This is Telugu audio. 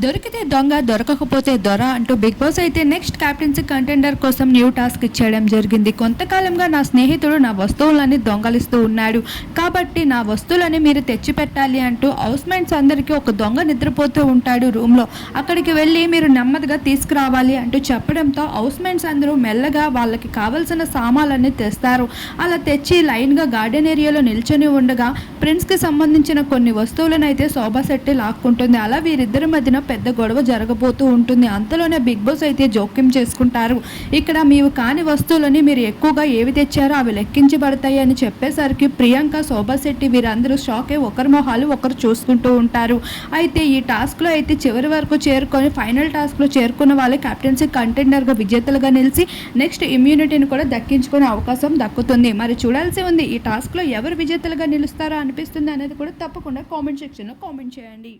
దొరికితే దొంగ దొరకకపోతే దొర అంటూ బిగ్ బాస్ అయితే నెక్స్ట్ క్యాప్టెన్సీ కంటెండర్ కోసం న్యూ టాస్క్ ఇచ్చేయడం జరిగింది. కొంతకాలంగా నా స్నేహితుడు నా వస్తువులని దొంగలిస్తూ ఉన్నాడు కాబట్టి నా వస్తువులని మీరు తెచ్చి పెట్టాలి అంటూ హౌస్ మేట్స్ అందరికీ ఒక దొంగ నిద్రపోతూ ఉంటాడు రూమ్లో. అక్కడికి వెళ్ళి మీరు నెమ్మదిగా తీసుకురావాలి అంటూ చెప్పడంతో హౌస్ మేట్స్ అందరూ మెల్లగా వాళ్ళకి కావలసిన సామాన్లన్నీ తెస్తారు. అలా తెచ్చి లైన్గా గార్డెన్ ఏరియాలో నిల్చొని ఉండగా ప్రిన్స్కి సంబంధించిన కొన్ని వస్తువులను అయితే శోభా శెట్టి లాక్కుంటుంది. అలా వీరిద్దరి మధ్యన పెద్ద గొడవ జరగబోతూ ఉంటుంది. అంతలోనే బిగ్ బాస్ అయితే జోక్యం చేసుకుంటారు. ఇక్కడ మీవు కాని వస్తువులని మీరు ఎక్కువగా ఏవి తెచ్చారో అవి లెక్కించబడతాయి అని చెప్పేసరికి ప్రియాంక, శోభా శెట్టి వీరందరూ షాక్ అయి ఒకరి మొహాలు ఒకరు చూసుకుంటూ ఉంటారు. అయితే ఈ టాస్క్లో అయితే చివరి వరకు చేరుకొని ఫైనల్ టాస్క్లో చేరుకున్న వాళ్ళే కెప్టెన్సీ కంటెండర్గా విజేతలుగా నిలిచి నెక్స్ట్ ఇమ్యూనిటీని కూడా దక్కించుకునే అవకాశం దక్కుతుంది. మరి చూడాల్సి ఉంది ఈ టాస్క్లో ఎవరు విజేతలుగా నిలుస్తారో అనిపిస్తుంది అనేది కూడా తప్పకుండా కామెంట్ సెక్షన్లో కామెంట్ చేయండి.